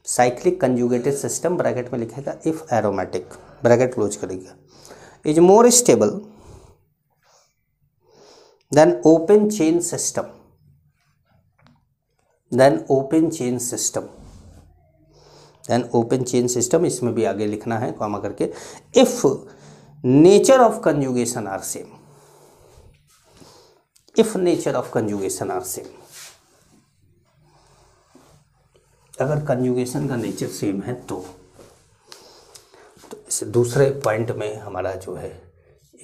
A: cyclic conjugated system bracket में लिखेगा इफ एरोमेटिक, ब्रैकेट क्लोज करेगा, is more stable than open chain system, then open chain system, then open chain system, इसमें भी आगे लिखना है कॉमा करके, if nature of conjugation are same, if nature of conjugation are same, अगर कंजुगेशन का नेचर सेम है तो इस दूसरे पॉइंट में हमारा जो है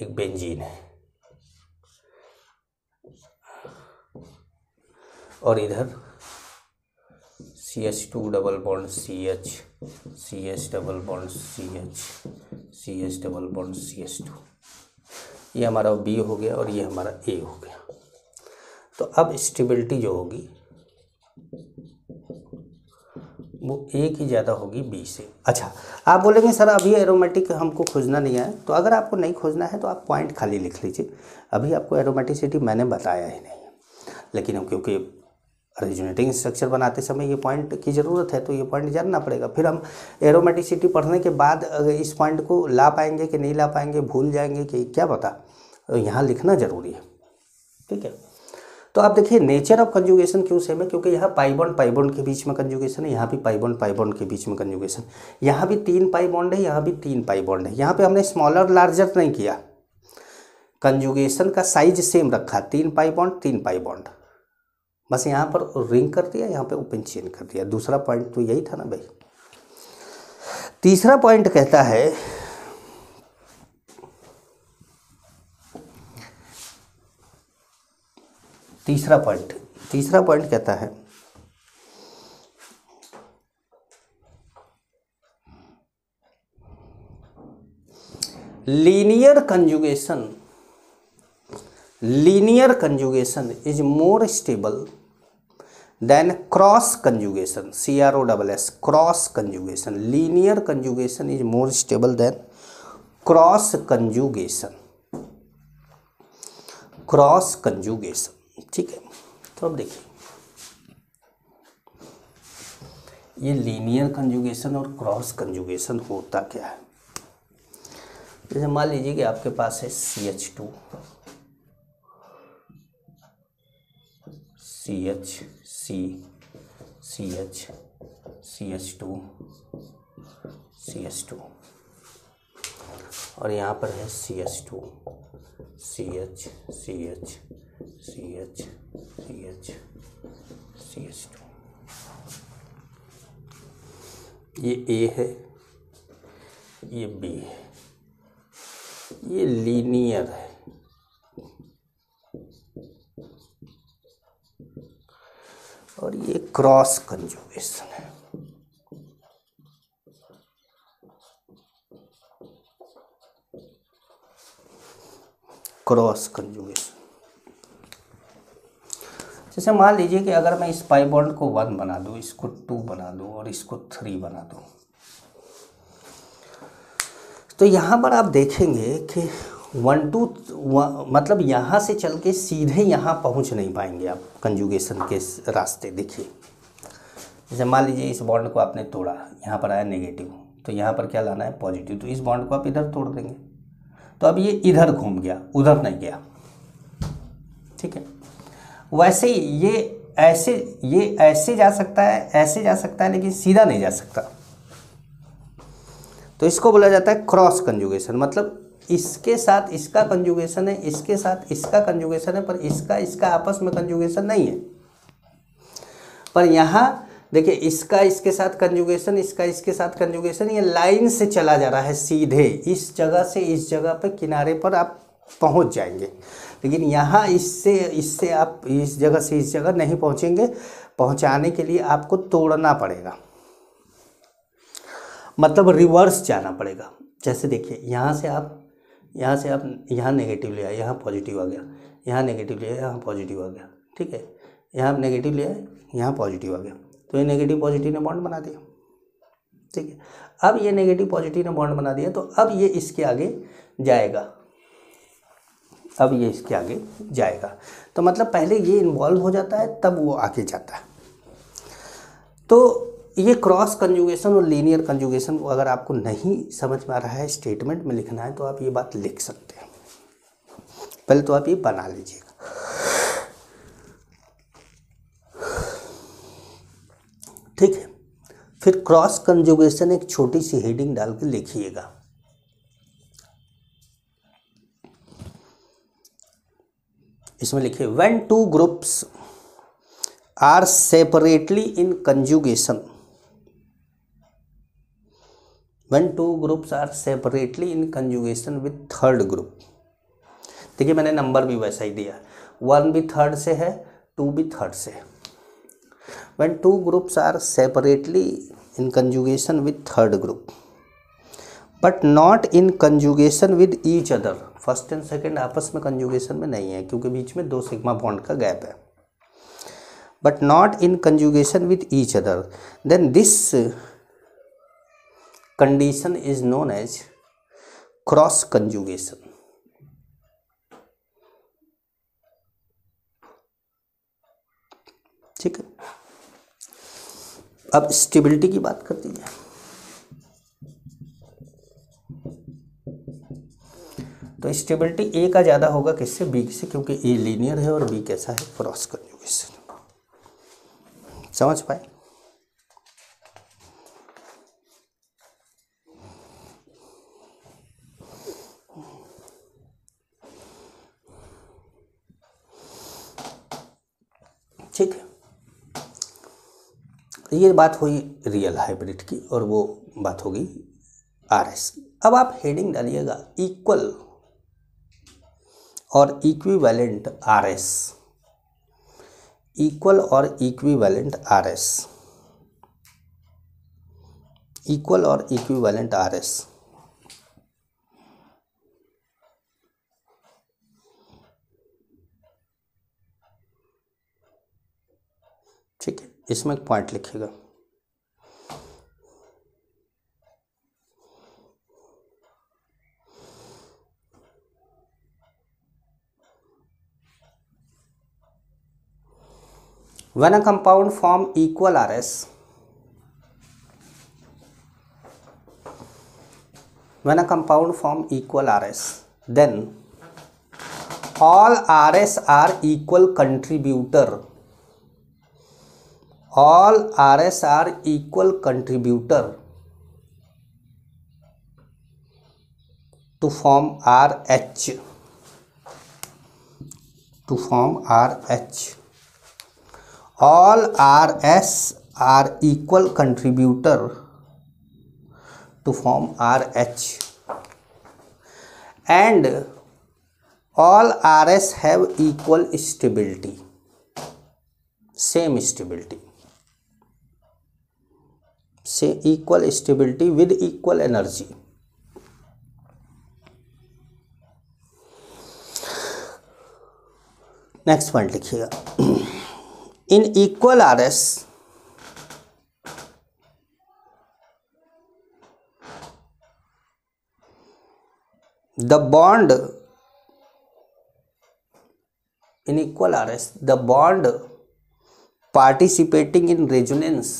A: एक बेंजीन है और इधर CH2 double bond CH, CH double bond CH, CH double bond CH2, ये हमारा B हो गया और ये हमारा A हो गया। तो अब स्टेबिलिटी जो होगी वो A की ज़्यादा होगी B से। अच्छा, आप बोलेंगे सर अभी एरोमेटिक हमको खोजना नहीं है, तो अगर आपको नहीं खोजना है तो आप पॉइंट खाली लिख लीजिए। अभी आपको एरोमेटिसिटी मैंने बताया ही नहीं, लेकिन हम क्योंकि ओरिजिनेटिंग स्ट्रक्चर बनाते समय ये पॉइंट की ज़रूरत है तो ये पॉइंट जानना पड़ेगा। फिर हम एरोमेटिसिटी पढ़ने के बाद इस पॉइंट को ला पाएंगे कि नहीं ला पाएंगे, भूल जाएंगे कि क्या पता, तो यहाँ लिखना ज़रूरी है। ठीक है, तो आप देखिए नेचर ऑफ कंजुगेशन क्यों सेम है, क्योंकि यहाँ पाई बॉन्ड के बीच में कंजुगेशन है, यहाँ भी पाई बॉन्ड के बीच में कंजुगेशन, यहाँ भी 3 पाई बॉन्ड है, यहाँ भी 3 पाई बॉन्ड है। यहाँ पे हमने स्मॉलर लार्जर नहीं किया, कंजुगेशन का साइज सेम रखा, 3 पाई बॉन्ड, बस यहाँ पर रिंग कर दिया, यहाँ पे ओपन चेन कर दिया। दूसरा पॉइंट तो यही था ना भाई। तीसरा पॉइंट कहता है तीसरा पॉइंट कहता है linear conjugation is more stable then cross conjugation, CROSS, cross conjugation. Linear conjugation is more stable then cross conjugation. ठीक है, तो अब देखिए ये लीनियर कंजुगेशन और क्रॉस कंजुगेशन होता क्या है। जैसे मान लीजिए कि आपके पास है CH2, CH, C, CH, CH2, CH2 और यहाँ पर है CH2, CH, CH, CH, CH, CH2। ये A है, ये B है, ये लीनियर है और ये क्रॉस कंजुगेशन है। क्रॉस कंजुगेशन जैसे मान लीजिए कि अगर मैं इस पाई बॉन्ड को 1 बना दूं, इसको 2 बना दूं और इसको 3 बना दूं, तो यहाँ पर आप देखेंगे कि 1 2 मतलब यहाँ से चल के सीधे यहाँ पहुँच नहीं पाएंगे आप कंजुगेशन के रास्ते। देखिए जैसे मान लीजिए इस बॉन्ड को आपने तोड़ा, यहाँ पर आया नेगेटिव, तो यहाँ पर क्या लाना है पॉजिटिव, तो इस बॉन्ड को आप इधर तोड़ देंगे, तो अब ये इधर घूम गया, उधर नहीं गया। ठीक है, वैसे ही ये ऐसे, ये ऐसे जा सकता है, ऐसे जा सकता है, लेकिन सीधा नहीं जा सकता। तो इसको बोला जाता है क्रॉस कंजुगेशन। मतलब इसके साथ इसका कंजुगेशन है, इसके साथ इसका कंजुगेशन है, पर इसका इसका आपस में कंजुगेशन नहीं है। पर यहाँ देखिए, इसका इसके साथ कंजुगेशन, इसका इसके साथ कंजुगेशन, ये लाइन से चला जा रहा है सीधे, इस जगह से इस जगह पर किनारे पर आप पहुंच जाएंगे। लेकिन यहाँ इससे आप इस जगह से इस जगह नहीं पहुंचेंगे। पहुंचाने के लिए आपको तोड़ना पड़ेगा, मतलब रिवर्स जाना पड़ेगा। जैसे देखिए, यहाँ से आप यहाँ नेगेटिव ले आए, यहाँ पॉजिटिव आ गया, यहाँ नेगेटिव ले आए, यहाँ पॉजिटिव आ गया, ठीक है। यहाँ नेगेटिव ले आए, यहाँ पॉजिटिव आ गया, तो ये नेगेटिव पॉजिटिव ने बॉन्ड बना दिया, ठीक है। अब ये नेगेटिव पॉजिटिव ने बॉन्ड बना दिया, तो अब ये इसके आगे जाएगा, अब ये इसके आगे जाएगा। तो मतलब पहले ये इन्वॉल्व हो जाता है, तब वो आगे जाता है। तो ये क्रॉस कंजुगेशन और लीनियर कंजुगेशन को अगर आपको नहीं समझ में आ रहा है, स्टेटमेंट में लिखना है, तो आप ये बात लिख सकते हैं। पहले तो आप ये बना लीजिएगा, ठीक है। फिर क्रॉस कंजुगेशन एक छोटी सी हेडिंग डाल के लिखिएगा। इसमें लिखिए, when two groups are separately in conjugation, when two groups are separately in conjugation with third group। देखिए, मैंने नंबर भी वैसा ही दिया, 1 भी थर्ड से है, 2 भी थर्ड से है। when two groups are separately in conjugation with third group but not in conjugation with each other, first and second आपस में कंजुगेशन में नहीं है, क्योंकि बीच में 2 सिग्मा बॉन्ड का गैप है। but not in conjugation with each other, then this condition is known as cross conjugation। ठीक है। अब स्टेबिलिटी की बात कर दीजिए। तो स्टेबिलिटी ए का ज़्यादा होगा किससे, बी से, क्योंकि ए लीनियर है और बी कैसा है, क्रॉस कंजुगेशन। समझ पाए? ठीक है। ये बात हुई रियल हाइब्रिड की, और वो बात होगी आरएस की। अब आप हेडिंग डालिएगा इक्वल और इक्विवेलेंट आरएस, इक्वल और इक्विवेलेंट आरएस, इक्वल और इक्विवेलेंट आरएस। ठीक है, इसमें एक पॉइंट लिखिएगा। When a compound form equal RS, when a compound form equal RS, then all RS are equal contributor, all RS are equal contributor to form RH, to form RH. All RS are equal contributor to form RH, and all RS have equal stability, same stability, say equal stability with equal energy. Next point लिखिएगा, in equal RS, the bond, in equal RS, the bond participating in resonance,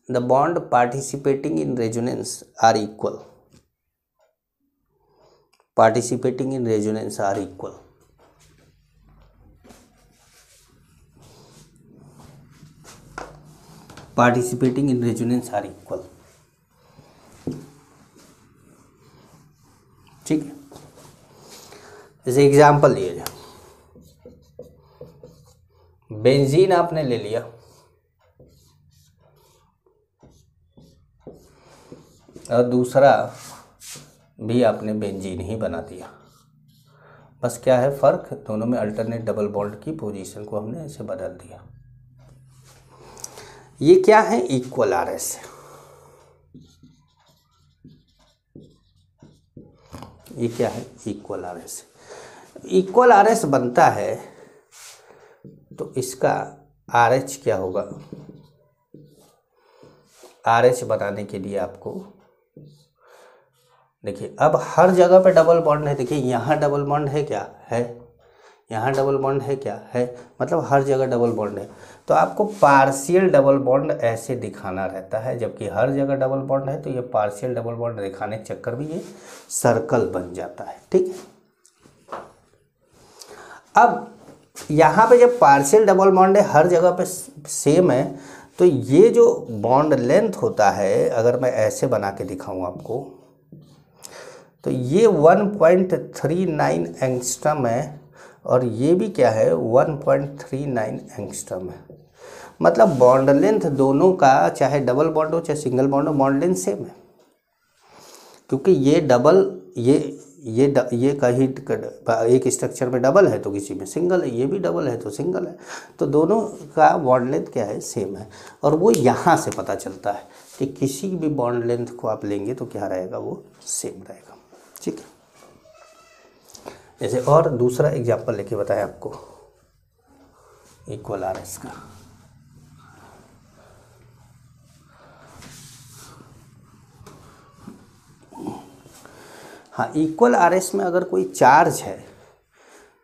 A: the bond participating in resonance are equal, participating in resonance are equal. Participating in resonance are equal. ठीक है, जैसे एग्जाम्पल लिया जाए, बेंजीन आपने ले लिया और दूसरा भी आपने बेंजीन ही बना दिया, बस क्या है फ़र्क, दोनों में अल्टरनेट डबल बॉन्ड की पोजीशन को हमने ऐसे बदल दिया। ये क्या है, इक्वल आर एस। ये क्या है, equal R S. Equal R S बनता है तो इसका आर एच क्या होगा, आर एच बनाने के लिए आपको देखिए, अब हर जगह पे डबल बॉन्ड है। देखिए यहाँ डबल बॉन्ड है क्या, है, यहाँ डबल बॉन्ड है क्या, है, मतलब हर जगह डबल बॉन्ड है। तो आपको पार्शियल डबल बॉन्ड ऐसे दिखाना रहता है, जबकि हर जगह डबल बॉन्ड है तो ये पार्शियल डबल बॉन्ड दिखाने के चक्कर में ये सर्कल बन जाता है। ठीक है, अब यहाँ पे जब पार्शियल डबल बॉन्ड है, हर जगह पे सेम है, तो ये जो बॉन्ड लेंथ होता है, अगर मैं ऐसे बना के दिखाऊं आपको, तो ये 1.39 एंगस्ट्रम है और ये भी क्या है 1.39 एंगस्ट्रम है। मतलब बॉन्ड लेंथ दोनों का, चाहे डबल बॉन्ड हो चाहे सिंगल बॉन्ड हो, बॉन्ड लेंथ सेम है, क्योंकि ये डबल, ये कहीं एक स्ट्रक्चर में डबल है तो किसी में सिंगल है, ये भी डबल है तो सिंगल है, तो दोनों का बॉन्ड लेंथ क्या है, सेम है। और वो यहाँ से पता चलता है कि किसी भी बॉन्ड लेंथ को आप लेंगे तो क्या रहेगा, वो सेम रहेगा। ठीक है, जैसे और दूसरा एग्जांपल लेके बताया आपको इक्वल आर एस का। हाँ, इक्वल आर एस में अगर कोई चार्ज है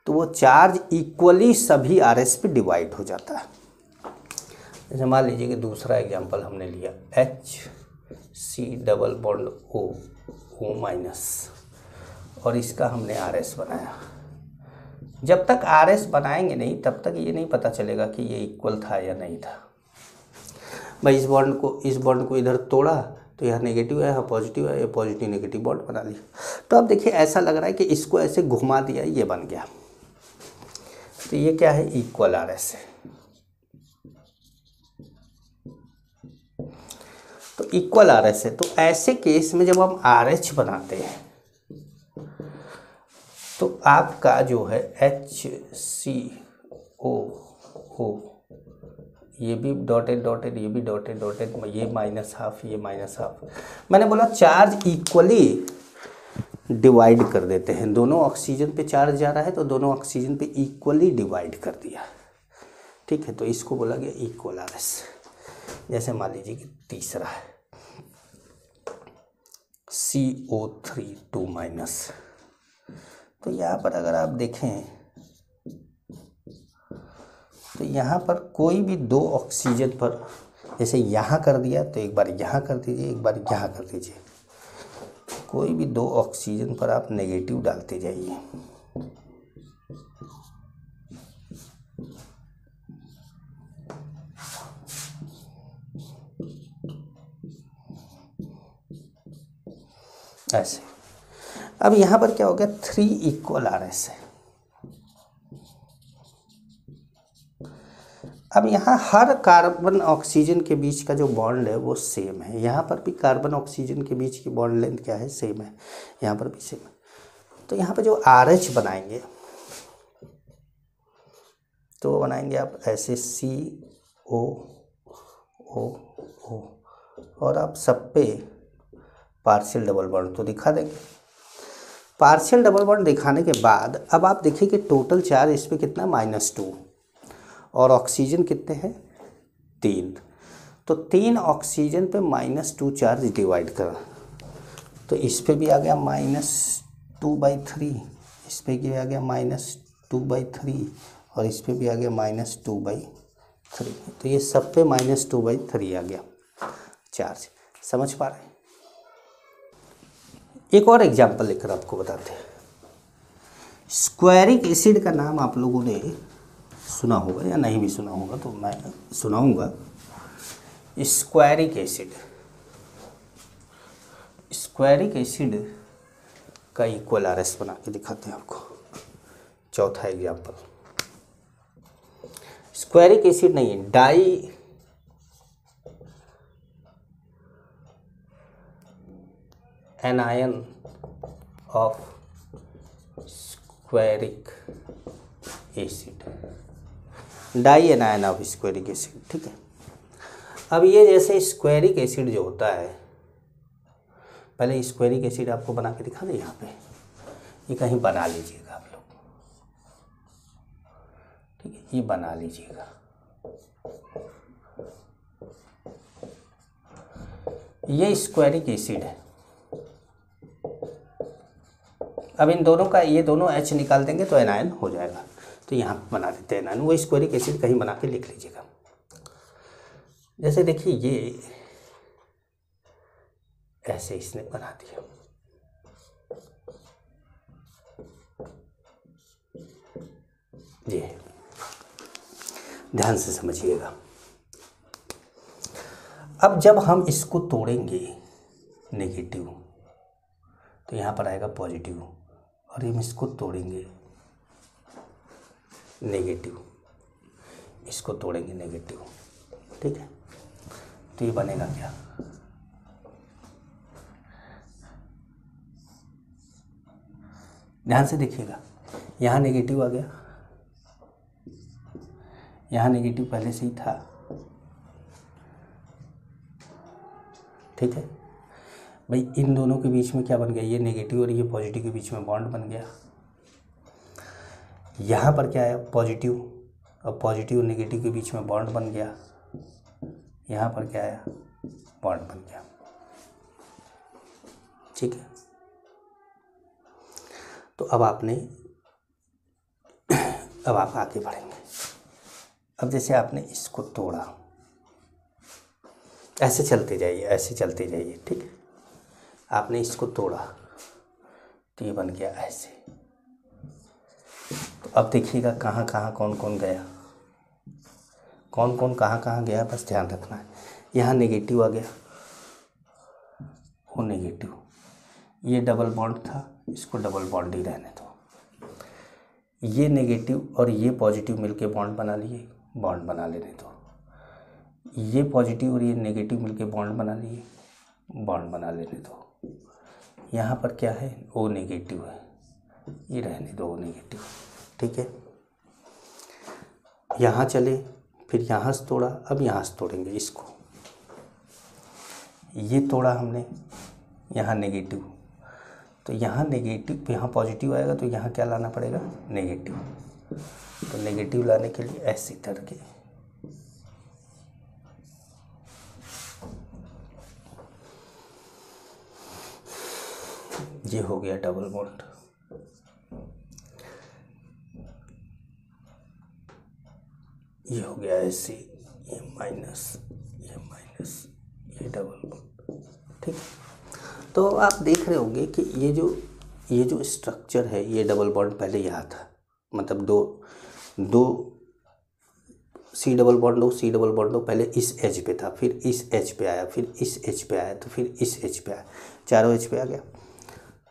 A: तो वो चार्ज इक्वली सभी आर एस पे डिवाइड हो जाता है। जैसे मान लीजिए कि दूसरा एग्जांपल हमने लिया H C double bond O O minus, और इसका हमने आर एस बनाया। जब तक आर एस बनाएंगे नहीं तब तक ये नहीं पता चलेगा कि ये इक्वल था या नहीं था। भाई इस बॉन्ड को इधर तोड़ा तो यहाँ नेगेटिव है, यहाँ पॉजिटिव है, ये पॉजिटिव नेगेटिव बॉन्ड बना लिया। तो अब देखिए ऐसा लग रहा है कि इसको ऐसे घुमा दिया, ये बन गया, तो ये क्या है, इक्वल आर एस है। तो इक्वल आर एस है। तो ऐसे केस में जब हम आर एच बनाते हैं तो आपका जो है एच सी ओ ओ, ये भी डॉटेड डॉटेड, ये भी डॉटेड डॉटेड, ये माइनस हाफ, ये माइनस हाफ। मैंने बोला चार्ज इक्वली डिवाइड कर देते हैं, दोनों ऑक्सीजन पे चार्ज जा रहा है तो दोनों ऑक्सीजन पे इक्वली डिवाइड कर दिया। ठीक है, तो इसको बोला गया इक्वल आर एस। जैसे मान लीजिए कि तीसरा है CO3 2 माइनस, तो यहाँ पर अगर आप देखें तो यहाँ पर कोई भी दो ऑक्सीजन पर, जैसे यहाँ कर दिया तो एक बार यहाँ कर दीजिए, एक बार यहाँ कर दीजिए, कोई भी दो ऑक्सीजन पर आप नेगेटिव डालते जाइए। ऐसे अब यहाँ पर क्या हो गया, 3 इक्वल आर एस है। अब यहाँ हर कार्बन ऑक्सीजन के बीच का जो बॉन्ड है वो सेम है। यहाँ पर भी कार्बन ऑक्सीजन के बीच की बॉन्ड लेंथ क्या है, सेम है, यहाँ पर भी सेम है। तो यहाँ पर जो आर एच बनाएंगे तो वो बनाएंगे आप ऐसे CO O O, और आप सब पे पार्शियल डबल बॉन्ड तो दिखा देंगे। पार्शियल डबल बॉन्ड दिखाने के बाद अब आप देखिए कि टोटल चार्ज इस पर कितना, -2, और ऑक्सीजन कितने हैं, 3। तो 3 ऑक्सीजन पे -2 चार्ज डिवाइड करा, तो इस पे भी आ गया -2/3, इस पे भी आ गया -2/3, और इस पे भी आ गया -2/3। तो ये सब पे -2/3 आ गया चार्ज। समझ पा रहे हैं? एक और एग्जाम्पल लेकर आपको बताते हैं। स्क्वायरिक एसिड का नाम आप लोगों ने सुना होगा या नहीं भी सुना होगा, तो मैं सुनाऊंगा। स्क्वायरिक एसिड, स्क्वायरिक एसिड का इक्वल आर एस बना के दिखाते हैं आपको। चौथा एग्जाम्पल, स्क्वायरिक एसिड नहीं है, di anion of squaric acid, di anion of squaric acid. ठीक है, अब ये जैसे स्क्वायरिक एसिड जो होता है, पहले स्क्वायरिक एसिड आपको बना के दिखा दें यहाँ पे, ये कहीं बना लीजिएगा आप लोग। ठीक है, ये बना लीजिएगा। ये स्क्वायरिक एसिड है। अब इन दोनों का, ये दोनों H निकाल देंगे तो एनायन हो जाएगा। तो यहाँ बना देते हैं एनायन, वो स्क्वायरिक एसिड कहीं बना के लिख लीजिएगा। जैसे देखिए ये ऐसे इसने बना दिया, ये ध्यान से समझिएगा। अब जब हम इसको तोड़ेंगे नेगेटिव, तो यहाँ पर आएगा पॉजिटिव, और हम इसको तोड़ेंगे नेगेटिव, इसको तोड़ेंगे नेगेटिव। ठीक है, तो ये बनेगा क्या, ध्यान से देखिएगा। यहाँ नेगेटिव आ गया, यहाँ नेगेटिव पहले से ही था। ठीक है भाई, इन दोनों के बीच में क्या बन गया, ये नेगेटिव और ये पॉजिटिव के बीच में बॉन्ड बन गया। यहाँ पर क्या है, पॉजिटिव और पॉजिटिव नेगेटिव के बीच में बॉन्ड बन गया। यहाँ पर क्या आया, बॉन्ड बन गया। ठीक है, तो अब आप आगे बढ़ेंगे। अब जैसे आपने इसको तोड़ा, ऐसे चलते जाइए, ऐसे चलते जाइए। ठीक है, आपने इसको तोड़ा तो ये बन गया ऐसे। तो अब देखिएगा कहाँ कहाँ कौन कौन गया, कौन कौन कहाँ कहाँ गया, बस ध्यान रखना है। यहाँ नेगेटिव आ गया, वो नेगेटिव, ये डबल बॉन्ड था, इसको डबल बॉन्ड ही रहने दो। ये नेगेटिव और ये पॉजिटिव मिलके बॉन्ड बना लिए, बॉन्ड बना लेने दो। ये पॉजिटिव और ये नेगेटिव मिलके बॉन्ड बना लिए, बॉन्ड बना लेने दो। यहाँ पर क्या है, ओ नेगेटिव है, ये रहने दो ओ नेगेटिव। ठीक है, यहाँ चले, फिर यहाँ से तोड़ा, अब यहाँ से तोड़ेंगे इसको। ये तोड़ा हमने, यहाँ नेगेटिव, तो यहाँ नेगेटिव, यहाँ पॉजिटिव आएगा तो यहाँ क्या लाना पड़ेगा, नेगेटिव। तो नेगेटिव लाने के लिए ऐसे करके ये हो गया डबल बॉन्ड। ये हो गया ऐसे, ये माइनस, ये डबल बॉन्ड। ठीक, तो आप देख रहे होंगे कि ये जो स्ट्रक्चर है, ये डबल बॉन्ड पहले यहाँ था, मतलब दो सी डबल बॉन्ड हो, पहले इस एच पे था, फिर इस एच पे आया, फिर इस एच पे आया, तो फिर इस एच पे आया, चारों एच पे आ गया।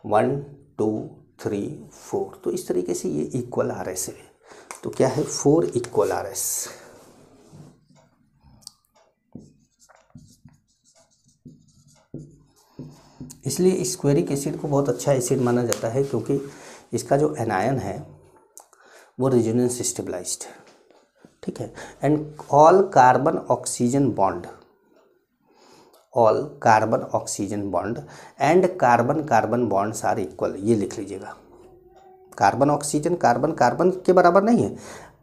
A: 1 2 3 4, तो इस तरीके से ये इक्वल आर एस है। तो क्या है, 4 इक्वल आर एस। इसलिए स्क्वेरिक एसिड को बहुत अच्छा एसिड माना जाता है, क्योंकि इसका जो एनायन है वो रेजोनेंस स्टेबलाइज्ड है। ठीक है, and all carbon oxygen bond and carbon bonds are equal. ये लिख लीजिएगा, कार्बन ऑक्सीजन कार्बन के बराबर नहीं है,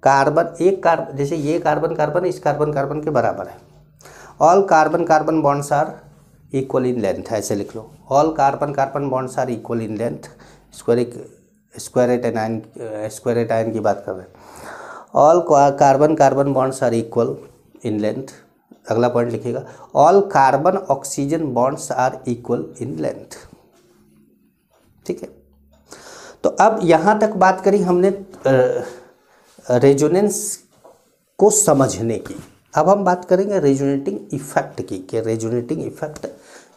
A: कार्बन एक कार्बन, जैसे ये कार्बन इस कार्बन के बराबर है। All carbon bonds are equal in length, ऐसे लिख लो। All carbon bonds are equal in length. Squarate ion की बात कर रहे हैं। All carbon bonds are equal in length. अगला पॉइंट लिखिएगा, all carbon oxygen bonds are equal in length. ठीक है, तो अब यहाँ तक बात करी हमने रेजोनेंस को समझने की। अब हम बात करेंगे रेजोनेटिंग इफेक्ट की, कि रेजोनेटिंग इफेक्ट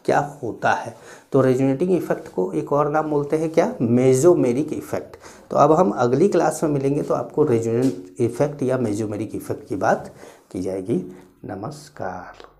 A: क्या होता है। तो रेजोनेटिंग इफेक्ट को एक और नाम बोलते हैं क्या, मेसोमेरिक इफेक्ट। तो अब हम अगली क्लास में मिलेंगे तो आपको रेजोनेंट इफेक्ट या मेसोमेरिक इफेक्ट की बात की जाएगी। नमस्कार।